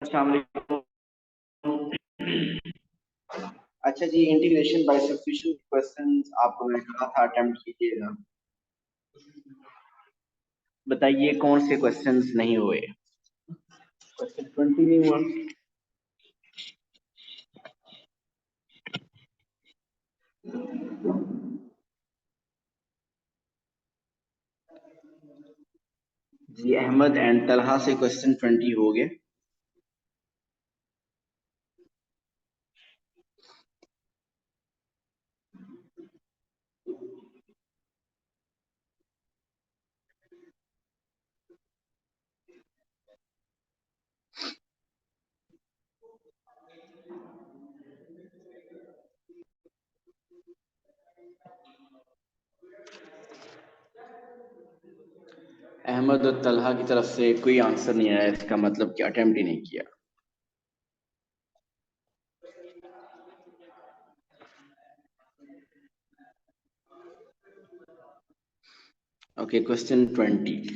अस्सलाम वालेकुम। अच्छा जी, इंटीग्रेशन बाय सब्स्टिट्यूशन क्वेश्चंस आपको मैंने कहा था अटेम्प्ट कीजिएगा। बताइए कौन से क्वेश्चंस नहीं हुए? क्वेश्चन 20 नहीं हुआ। जी अहमद एंड तलहा से क्वेश्चन 20 हो गए। अहमद और तलहा की तरफ से कोई आंसर नहीं आया, इसका मतलब कि अटेम्प्ट ही नहीं किया। Okay, question 20।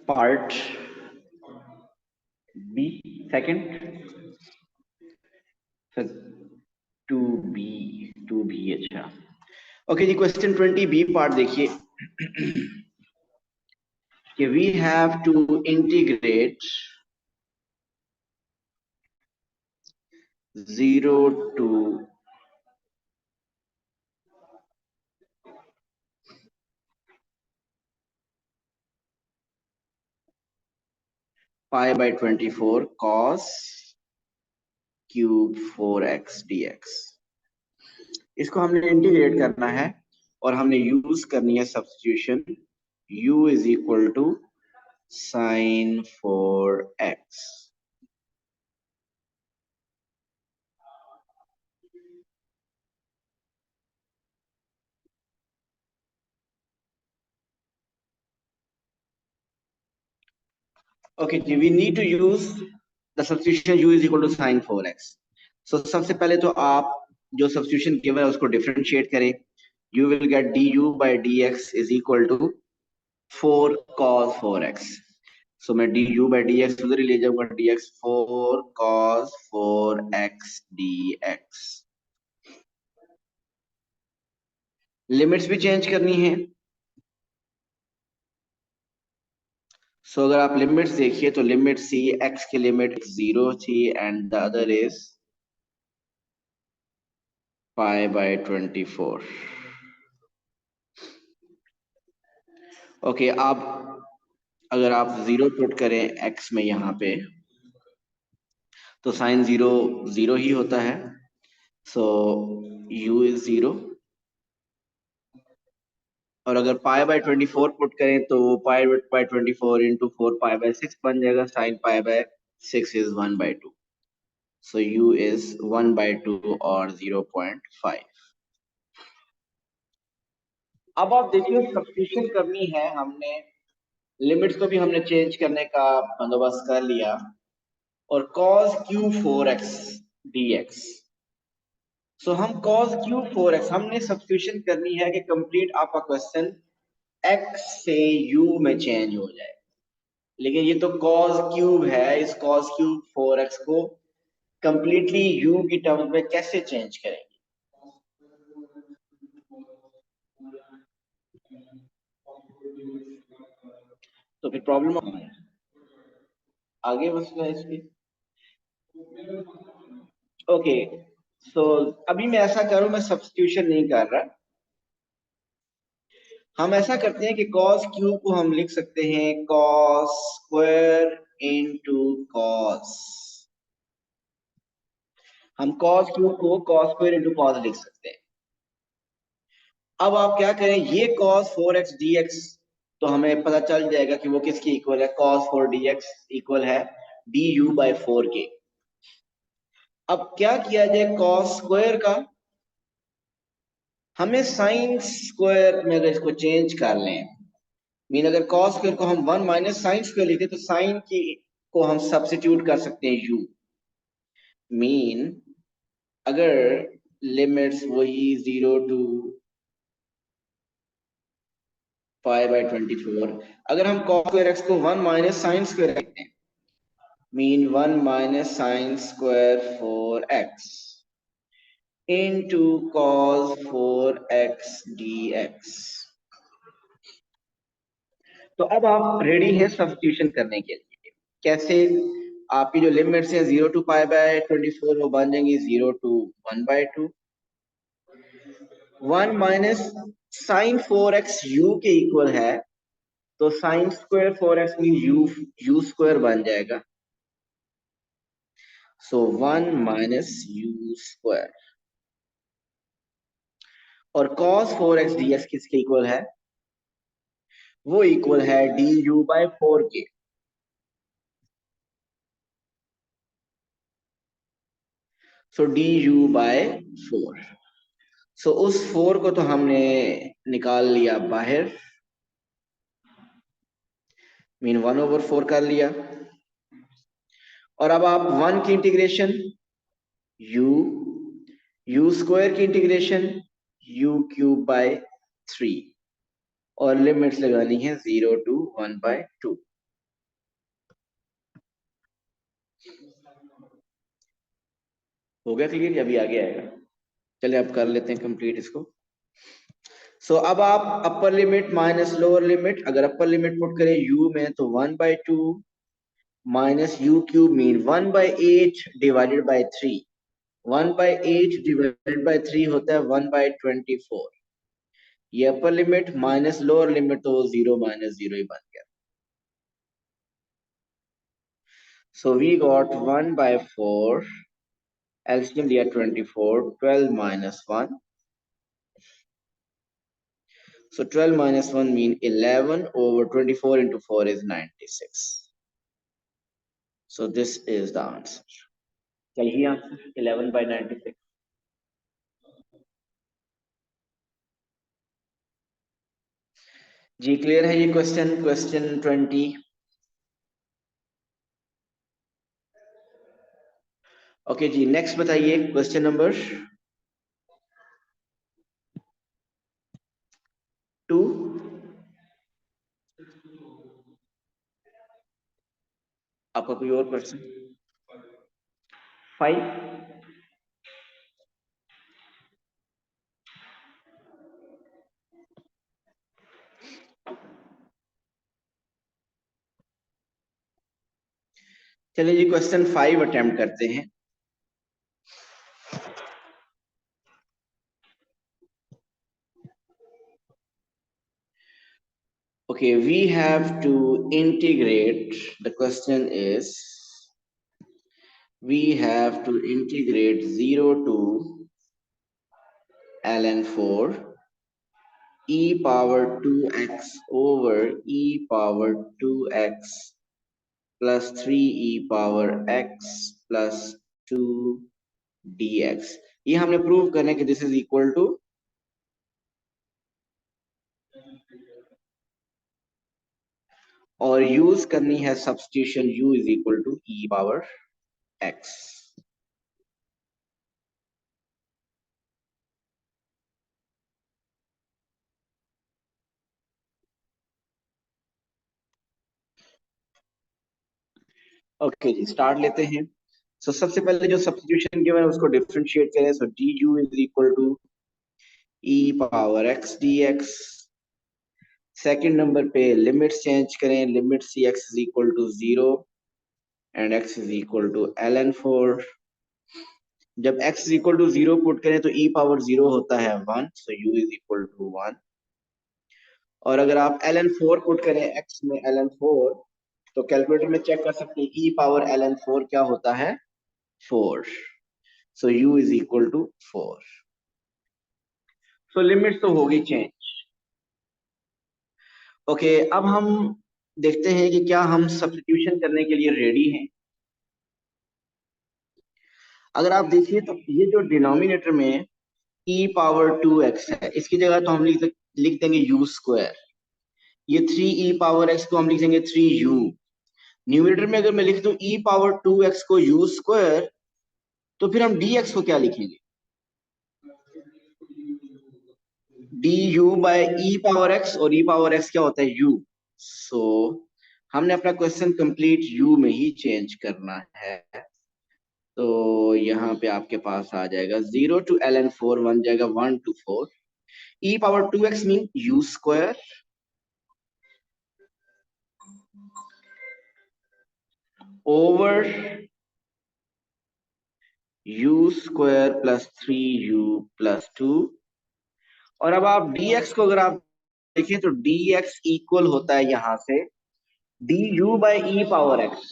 Part B second to B अच्छा। ओके जी, क्वेश्चन 20 बी पार्ट देखिए कि we have to integrate 0 to pi by 24 cos cube 4x dx। इसको हमने इंटीग्रेट करना है और हमने यूज करनी है substitution u is equal to sin 4x। Okay, we need to use the substitution u is equal to sin 4x। So सबसे पहले तो आप जो सब्स्टिट्यूशन गिवन है उसको डिफरेंशिएट करें, you will get du by dx is equal to 4 cos 4x। So मैं du by dx उधर ही ले जाऊंगा, dx 4 cos 4x dx। Limits भी चेंज करनी है। सो अगर आप लिमिट्स देखिए तो लिमिट सी, x की लिमिट 0 थी and the other is pi by 24। Okay, आप अगर आप 0 पुट करें x में यहाँ पे तो साइन 0 0 ही होता है। सो u इज 0। और अगर पाई बाय 24 पुट करें तो pi by 24 into 4 pi by 6 बन जाएगा। Sine pi by 6 is 1/2। So u is 1/2 और 0.5। अब आप देखिए सब्स्टिट्यूशन करनी है हमने, लिमिट्स को भी हमने चेंज करने का बंदोबस्त कर लिया। और cos क्यू 4x dx, सो हम cos क्यू 4x हमने सब्स्टिट्यूशन करनी है कि कंप्लीट आपका क्वेश्चन x से u में चेंज हो जाए। लेकिन ये तो cos क्यूब है, इस cos क्यूब 4x को कंप्लीटली u की टर्म्स में कैसे चेंज करेंगे? तो फिर प्रॉब्लम आगे मसला है इसकी। ओके, सो अभी मैं ऐसा करूं, मैं सब्स्टिट्यूशन नहीं कर रहा। हम ऐसा करते हैं कि cos क्यूब को हम लिख सकते हैं cos स्क्वायर इनटू cos। हम cos क्यूब को cos स्क्वायर इनटू cos लिख सकते हैं। अब आप क्या करें, ये cos 4x dx तो हमें पता चल जाएगा कि वो किसकी इक्वल है। cos 4 dx इक्वल है du by 4 के। अब क्या किया जाए cos स्क्वायर का, हमें साइन स्क्वायर में अगर इसको चेंज कर लें, मीन अगर cos स्क्वायर को हम 1 माइनस साइन स्क्वायर लिखते तो साइन की को हम सब्स्टिट्यूट कर सकते हैं u। मीन अगर लिमिट्स वही 0 टू पाई बाय 24, अगर हम cos स्क्वायर x को 1 माइनस साइन स्क्वायर लिखते हैं, mean 1 minus sign square 4x into cos 4x dx। तो अब आप रेडी हैं सब्स्टिट्यूशन करने के लिए। कैसे? आपकी जो लिमिट्स हैं 0 टू पाई बाय 24 वो बन जाएंगी 0 to 1/2। 1 minus sine 4x u के इक्वल है, तो sine square 4x mean u square बन जाएगा। So 1 minus u square. और cos 4x dx किसके इक्वल है? वो इक्वल है du बाय 4 के। सो du बाय 4। सो उस 4 को तो हमने निकाल लिया बाहर, मीन 1/4 कर लिया। और अब आप 1 की इंटीग्रेशन u स्क्वायर की इंटीग्रेशन u क्यूब बाय 3 और लिमिट्स लगानी है 0 टू 1/2। हो गया क्लियर या अभी आगे आएगा? चलिए अब कर लेते हैं कंप्लीट इसको। सो अब आप upper limit minus lower limit, अगर अपर लिमिट पुट करें u में तो 1/2 minus u cube mean 1/8 divided by 3। 1/8 divided by 3 होता है 1/24। ये upper limit minus lower limit तो 0 माइनस 0 ही बन गया। सो वी गॉट 1/4, एलसीएम लिया 24, 12 minus 1। So 12 minus 1 mean 11 over 24 into 4 is 96. So this is the answer. सही आंसर 11/96। जी clear है ये क्वेश्चन, क्वेश्चन 20। ओके जी, नेक्स्ट बताइए क्वेश्चन नंबर आपका कोई और क्वेश्चन? 5। चलिए जी क्वेश्चन 5 अटेम्प्ट करते हैं। Okay, we have to integrate. The question is, we have to integrate 0 to ln 4 e power 2x over e power 2x plus 3e power x plus 2 dx। ये हमने prove करना है कि this is equal to, और use करनी है substitution u is equal to e power x। Okay जी, start लेते हैं। सो सबसे पहले जो सब्स्टिट्यूशन गिवन है उसको डिफरेंशिएट करें। So D U is equal to e power x dx। Second number पे लिमिट्स चेंज करें, limit C x is equal to 0 and x is equal to ln 4। जब x is equal to 0 put करें तो e power 0 होता है 1, so u is equal to 1। और अगर आप ln 4 पुट करें x में ln 4, तो कैलकुलेटर में चेक कर सकते हैं e पावर ln 4 क्या होता है, 4। So u is equal to 4। So limit तो होगी चेंज। ओके, अब हम देखते हैं कि क्या हम सब्स्टिट्यूशन करने के लिए रेडी हैं। अगर आप देखिए तो ये जो डिनोमिनेटर में e पावर 2x है, इसकी जगह तो हम लिख देंगे u स्क्वायर। ये 3e पावर x को हम लिख देंगे 3u। न्यूमरेटर में अगर मैं लिख दूं e पावर 2x को u स्क्वायर, तो फिर हम dx को क्या लिखेंगे, du by e power x, और e पावर x क्या होता है, u। सो हमने अपना क्वेश्चन कंप्लीट u में ही चेंज करना है। तो यहाँ पे आपके पास आ जाएगा 0 टू ln 4 बन जाएगा 1 to 4। e power 2x mean u square over u square plus 3u plus 2। और अब आप dx को अगर आप देखें तो dx इक्वल होता है यहां से du by E power x।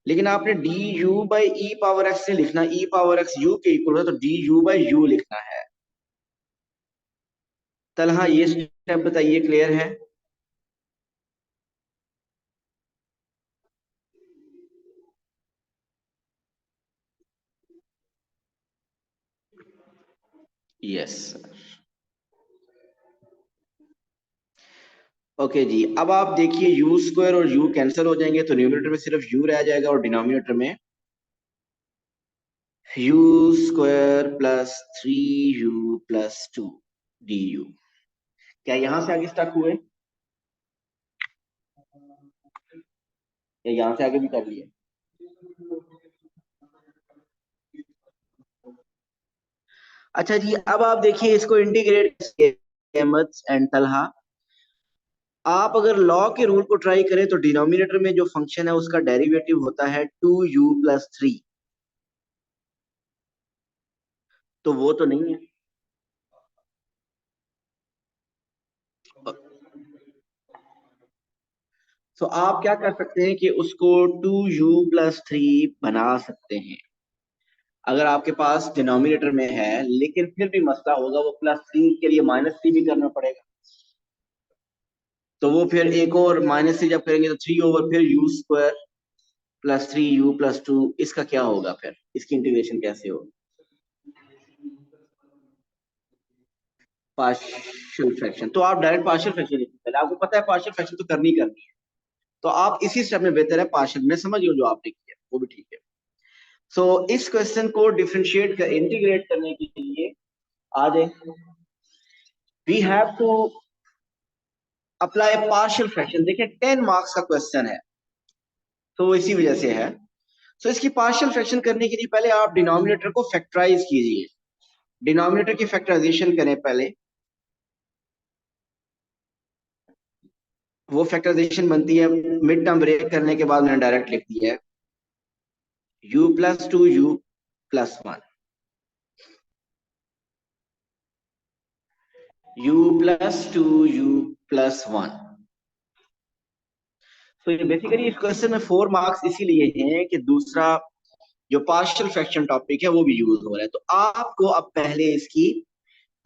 लेकिन आपने du by E power x से लिखना e पावर x u के इक्वल है, तो du बाई u लिखना है। तलहा ये स्टेप बताइए, क्लियर है? यस। ओके जी, अब आप देखिए u स्क्वायर और u कैंसिल हो जाएंगे, तो न्यूमरेटर में सिर्फ u रह जाएगा और डिनोमिनेटर में u square plus 3u plus 2 du। क्या यहां से आगे स्टक हुए, या यहां से आगे भी कर लिए? अच्छा जी, अब आप देखिए इसको इंटीग्रेट, अहमद एंड तलहा, आप अगर लॉ के रूल को ट्राई करें तो डिनोमिनेटर में जो फंक्शन है उसका डेरिवेटिव होता है 2u प्लस 3। तो वो तो नहीं है। तो आप क्या कर सकते हैं कि उसको 2u प्लस 3 बना सकते हैं। अगर आपके पास डिनोमिनेटर में है लेकिन फिर भी मसला होगा, वो प्लस 3 के लिए माइनस 3 भी करना पड़ेगा। तो वो फिर एक और माइनस 3 जब करेंगे तो 3 ओवर फिर u square plus 3u plus 2, इसका क्या होगा, फिर इसकी इंटीग्रेशन कैसे होगी? Partial fraction. तो आप डायरेक्ट पार्शियल फ्रैक्शन लिखते हैं, आपको पता है पार्शियल फ्रैक्शन तो करनी करनी है, तो आप इसी स्टेप में बेहतर है पार्शियल में समझ लो जो आपने किया वो भी ठीक है। सो इस क्वेश्चन को डिफरेंशिएट कर इंटीग्रेट करने के लिए आ जाए, we have to apply partial fraction. देखिए 10 मार्क्स का क्वेश्चन है, तो इसी वजह से है। तो इसकी पार्शियल फ्रैक्शन करने के लिए पहले आप डिनोमिनेटर को फैक्टराइज कीजिए। डिनोमिनेटर की फैक्टराइजेशन करें पहले। वो फैक्टराइजेशन बनती है, मिड टर्म ब्रेक करने के बाद मैंने डायरेक्ट लिख दिया है u+2 u+1, u+2 u+1। तो ये बेसिकली इस क्वेश्चन में 4 मार्क्स इसीलिए हैं कि दूसरा जो पार्शियल फ्रैक्शन टॉपिक है वो भी यूज हो रहा है। तो आपको अब पहले इसकी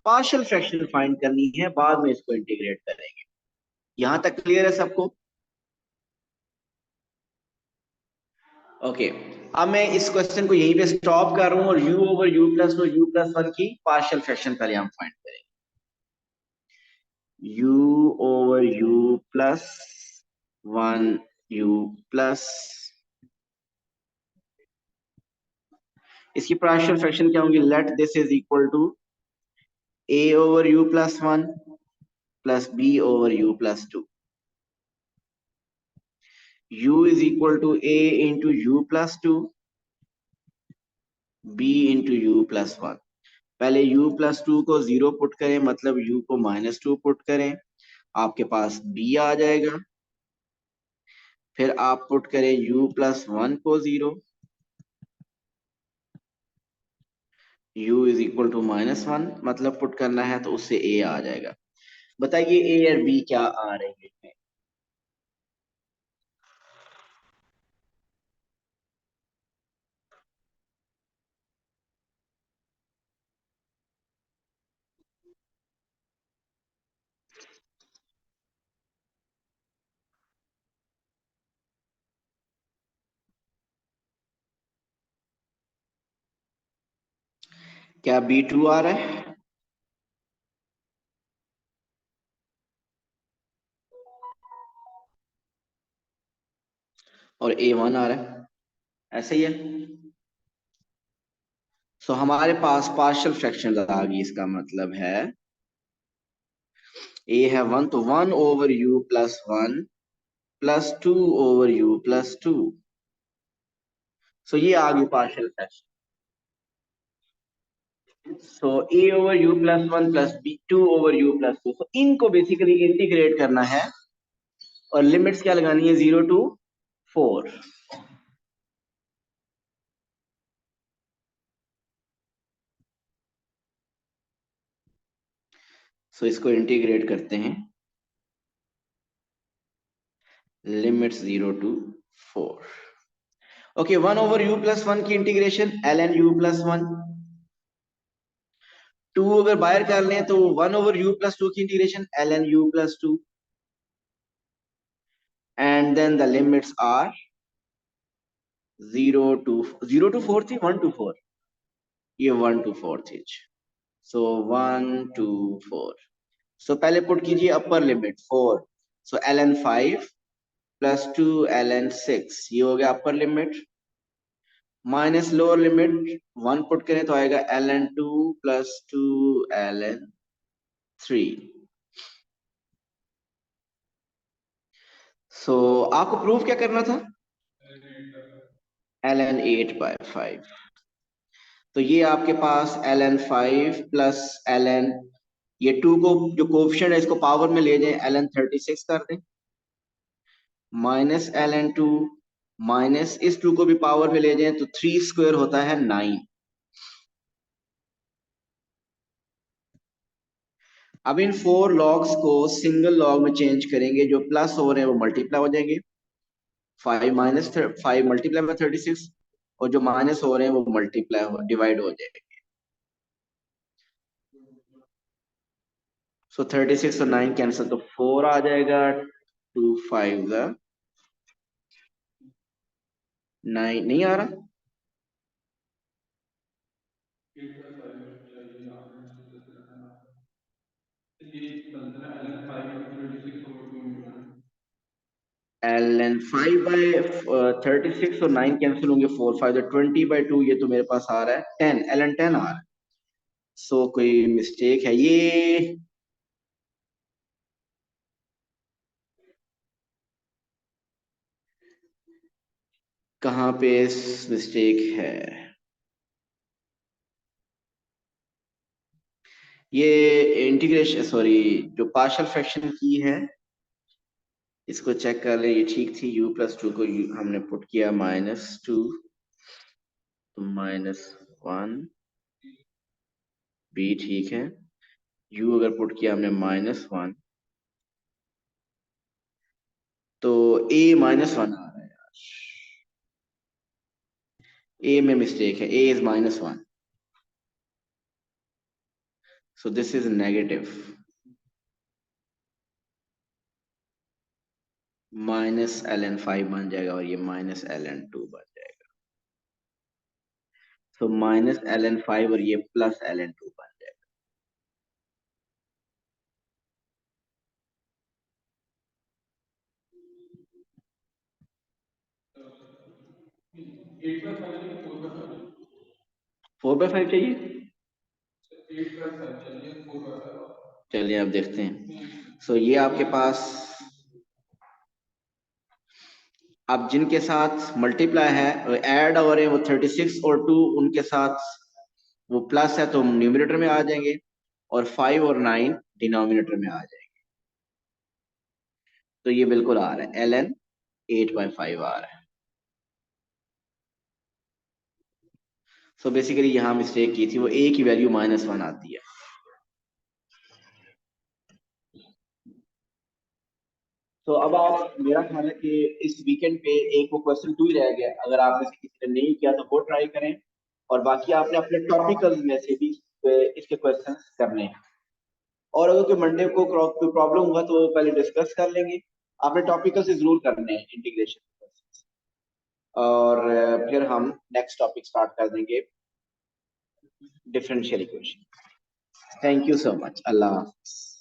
पार्शियल फ्रैक्शन फाइंड करनी है, बाद में इसको इंटीग्रेट करेंगे। यहां तक क्लियर है सबको? ओके। अब मैं इस क्वेश्चन को यहीं पे स्टॉप कर रहा हूं और u/u+2 u+1 की पार्शियल फ्रैक्शन पहले हम फाइंड करेंगे। u/u+1 u+, इसकी पार्शियल फ्रैक्शन क्या होंगी? Let this is equal to a/u+1 plus b/u+2। u is equal to a into u+2 b into u+1। पहले u+2 को 0 पुट करें, मतलब u को -2 पुट करें, आपके पास b आ जाएगा। फिर आप पुट करें u+1 को 0, u इज इक्वल टू -1, मतलब पुट करना है तो उससे a आ जाएगा। बताइए a और b क्या आ रहे हैं? क्या b2 आ रहा है और a1 आ रहा है? ऐसे ही है। सो हमारे पास पार्शियल फ्रैक्शन आ गई, इसका मतलब है a है 1, तो 1/u+1 प्लस 2/u+2। सो ये आ गई पार्शियल फ्रैक्शन। सो a/u+1 प्लस b2/u+2। सो इनको बेसिकली इंटीग्रेट करना है और लिमिट्स क्या लगानी है? 0 to 4। सो इसको इंटीग्रेट करते हैं, लिमिट्स 0 to 4। ओके, 1/u+1 की इंटीग्रेशन ln u+1। 2 अगर बाहर कर लें तो 1/u+2 की integration ln u+2। And then the limits are 0 to 4 थी, 1 to 4, ये 1 to 4 थी। सो 1 to 4। सो पहले पुट कीजिए अपर लिमिट 4, सो ln 5 प्लस 2 ln 6, ये हो गया upper limit. Minus lower limit 1 put करें तो आएगा ln 2 प्लस 2 ln 3। सो आपको प्रूफ क्या करना था? ln 8/5। तो ये आपके पास ln 5 प्लस ln, ये 2 को जो कोफिशिएंट है इसको पावर में ले जाएं, ln 36 कर दें, माइनस ln 2, माइनस इस 2 को भी पावर में ले जाएं तो 3 स्क्वायर होता है 9। अब इन 4 लॉग्स को सिंगल लॉग में चेंज करेंगे, जो प्लस हो रहे हैं वो मल्टीप्लाई हो जाएंगे, 5 मल्टीप्लाई बाय 36, और जो माइनस हो रहे हैं वो मल्टीप्लाई हो डिवाइड हो जाएंगे। सो 36 और 9 कैंसिल, तो 4 आ जाएगा, 2 5 9 नहीं आ रहा। ln 5/36 और 9 कैंसिल होंगे, 4 5 20/2, ये तो मेरे पास आ रहा है 10, ln 10 आ रहा है। सो कोई मिस्टेक है ये? कहाँ पे मिस्टेक है? ये इंटीग्रेशन, सॉरी, जो पार्शियल फ्रैक्शन की है इसको चेक कर ले, ये ठीक थी। u+2 को हमने पुट किया -2 तो -1, b ठीक है। u अगर पुट किया हमने -1 तो a -1 आ रहा है यार। a में मिस्टेक है, a is -1, so this is negative. -ln5 बन जाएगा और ये -ln2 बन जाएगा। तो -ln5 और ये +ln2 बन जाएगा। फोर बाई फाइव चाहिए, चलिए अब देखते हैं। सो ये आपके पास, अब जिनके साथ मल्टीप्लाई है, ऐड हो रहे हैं, वो 36 और 2 उनके साथ वो प्लस है तो न्यूमिनेटर में आ जाएंगे, और 5 और 9 डिनोमिनेटर में आ जाएंगे। तो ये बिल्कुल आ रहा है, ln 8/5 आ रहा है। सो बेसिकली यहाँ मिस्टेक की थी, वो a की वैल्यू -1 आती है। तो अब आप, मेरा ख्याल है कि इस वीकेंड पे एक वो क्वेश्चन 2 ही रह गया, अगर आपने से किसी ने नहीं किया तो वो ट्राई करें, और बाकी आपने अपने टॉपिकल में से भी इसके क्वेश्चन करने हैं। और अगर कोई मंडे को कोई प्रॉब्लम हुआ तो पहले डिस्कस कर लेंगे। आपने टॉपिकल से जरूर करने हैं इंटीग्रेशन, और फिर हम नेक्स्ट टॉपिक स्टार्ट कर देंगे, differential equation. Thank you so much, अल्लाह हाफिज़।